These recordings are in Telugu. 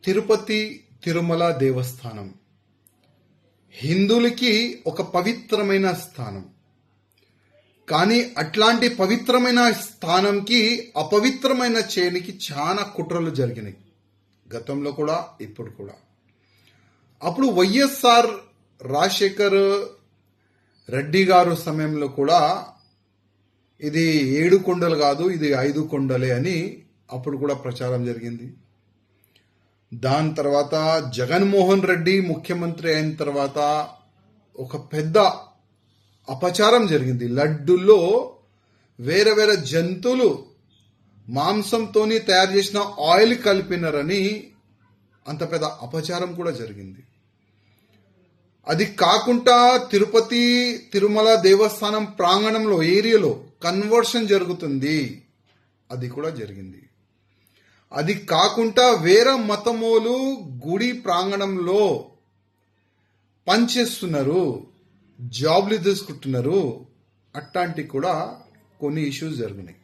తిరుపతి తిరుమల దేవస్థానం హిందువులకి ఒక పవిత్రమైన స్థానం. కానీ అట్లాంటి పవిత్రమైన స్థానంకి అపవిత్రమైన చేయనికి చాలా కుట్రలు జరిగినాయి, గతంలో కూడా ఇప్పుడు కూడా. అప్పుడు వైఎస్ఆర్ రాజశేఖర్ రెడ్డి గారు సమయంలో కూడా ఇది 7 కొండలు కాదు, ఇది 5 కొండలే అని అప్పుడు కూడా ప్రచారం జరిగింది. దాని తర్వాత జగన్మోహన్ రెడ్డి ముఖ్యమంత్రి అయిన తర్వాత ఒక పెద్ద అపచారం జరిగింది. లడ్డుల్లో వేరే వేరే జంతువులు మాంసంతో తయారు చేసిన ఆయిల్ కలిపినారని అంత పెద్ద అపచారం కూడా జరిగింది. అది కాకుండా తిరుపతి తిరుమల దేవస్థానం ప్రాంగణంలో ఏరియాలో కన్వర్షన్ జరుగుతుంది, అది కూడా జరిగింది. అది కాకుండా వేరే మతమోలు గుడి ప్రాంగణంలో పనిచేస్తున్నారు, జాబ్లు తీసుకుంటున్నారు, అట్లాంటి కూడా కొన్ని ఇష్యూస్ జరిగినాయి.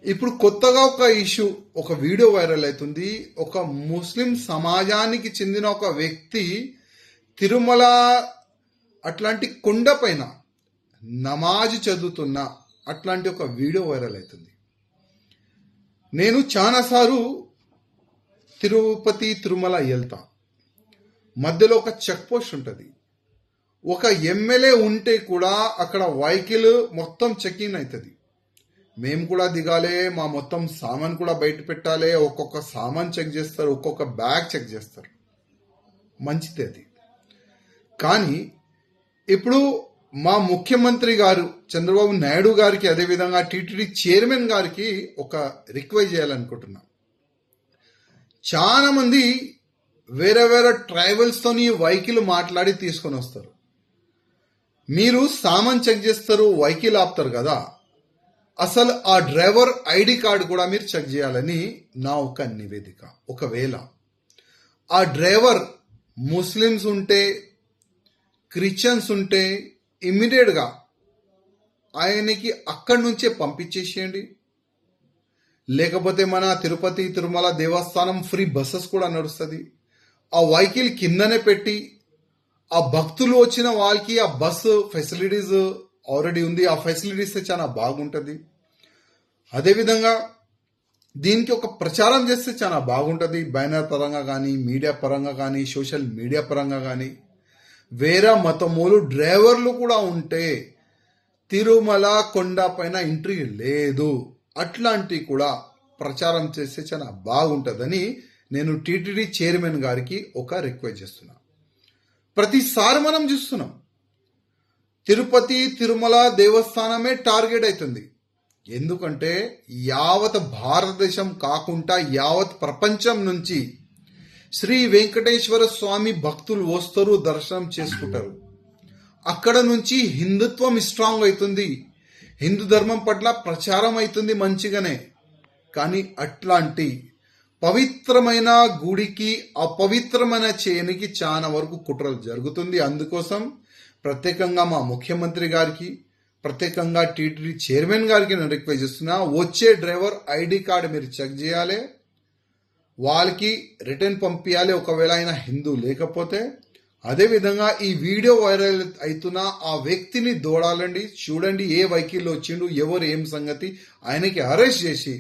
ఇప్పుడు కొత్తగా ఒక ఇష్యూ, ఒక వీడియో వైరల్ అవుతుంది. ఒక ముస్లిం సమాజానికి చెందిన ఒక వ్యక్తి తిరుమల అట్లాంటి కొండ పైన నమాజ్ చదువుతున్న అట్లాంటి ఒక వీడియో వైరల్ అవుతుంది. నేను చాలాసార్లు తిరుపతి తిరుమల వెళ్తా, మధ్యలో ఒక చెక్ పోస్ట్ ఉంటుంది. ఒక ఎమ్మెల్యే ఉంటే కూడా అక్కడ వెహికల్ మొత్తం చెకింగ్ అవుతుంది. మేము కూడా దిగాలి, మా మొత్తం సామాన్ కూడా బయట పెట్టాలి. ఒక్కొక్క సామాన్ చెక్ చేస్తారు, ఒక్కొక్క బ్యాగ్ చెక్ చేస్తారు, మంచిది అది. కానీ ఇప్పుడు మా ముఖ్యమంత్రి గారు చంద్రబాబు నాయుడు గారికి, అదేవిధంగా టీటీడీ చైర్మన్ గారికి ఒక రిక్వెస్ట్ చేయాలనుకుంటున్నా. చాలా మంది వేరే వేరే ట్రైబల్స్తోని వెహికల్ మాట్లాడి తీసుకొని వస్తారు. మీరు సామాన్ చెక్ చేస్తారు, వెహికల్ ఆపుతారు కదా, అసలు ఆ డ్రైవర్ ఐడి కార్డు కూడా మీరు చెక్ చేయాలని నా ఒక నివేదిక. ఒకవేళ ఆ డ్రైవర్ ముస్లిమ్స్ ఉంటే, క్రిస్టియన్స్ ఉంటే ఇమ్మీడియట్గా ఆయనకి అక్కడి నుంచే పంపించేసేయండి. లేకపోతే మన తిరుపతి తిరుమల దేవస్థానం ఫ్రీ బస్సెస్ కూడా నడుస్తుంది. ఆ వెహికల్ కిందనే పెట్టి ఆ భక్తులు వచ్చిన వాళ్ళకి ఆ బస్సు ఫెసిలిటీస్ ఆల్రెడీ ఉంది, ఆ ఫెసిలిటీస్ చాలా బాగుంటుంది. అదేవిధంగా దీనికి ఒక ప్రచారం చేస్తే చాలా బాగుంటుంది. బ్యానర్ పరంగా కానీ, మీడియా పరంగా కానీ, సోషల్ మీడియా పరంగా కానీ. వేరే మతమూలు డ్రైవర్లు కూడా ఉంటే తిరుమల కొండ పైన ఎంట్రీ లేదు, అట్లాంటి కూడా ప్రచారం చేస్తే చాలా బాగుంటుందని నేను టీటీడీ చైర్మన్ గారికి ఒక రిక్వెస్ట్ చేస్తున్నా. ప్రతిసారి మనం చూస్తున్నాం తిరుపతి తిరుమల దేవస్థానమే టార్గెట్ అవుతుంది. ఎందుకంటే యావత్ భారతదేశం కాకుండా యావత్ ప్రపంచం నుంచి శ్రీ వెంకటేశ్వర స్వామి భక్తులు వస్తారు, దర్శనం చేసుకుంటారు. అక్కడ నుంచి హిందుత్వం స్ట్రాంగ్ అవుతుంది, హిందూ ధర్మం పట్ల ప్రచారం అవుతుంది మంచిగానే. కానీ అట్లాంటి పవిత్రమైన గుడికి అపవిత్రమైన చేయనికి చాలా వరకు కుట్రలు జరుగుతుంది. అందుకోసం ప్రత్యేకంగా మా ముఖ్యమంత్రి గారికి, ప్రత్యేకంగా టీటీడీ చైర్మన్ గారికి నేను రిక్వెస్ట్ చేస్తున్నా, వచ్చే డ్రైవర్ ఐడి కార్డు మీరు చెక్ చేయాలి, వాళ్ళకి రిటర్న్ పంపించాలి ఒకవేళ ఆయన హిందూ లేకపోతే. అదేవిధంగా ఈ వీడియో వైరల్ అవుతున్న ఆ వ్యక్తిని దూడాలండి, చూడండి ఏ వెహికల్లో వచ్చిండు, ఎవరు ఏం సంగతి, ఆయనకి అరెస్ట్ చేసి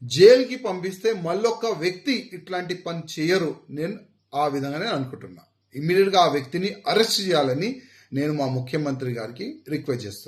జైలుకి పంపిస్తే మళ్ళొక్క వ్యక్తి ఇట్లాంటి పని చేయరు. నేను ఆ విధంగానే అనుకుంటున్నా. ఇమ్మీడియట్గా ఆ వ్యక్తిని అరెస్ట్ చేయాలని నేను మా ముఖ్యమంత్రి గారికి రిక్వెస్ట్ చేస్తున్నాను.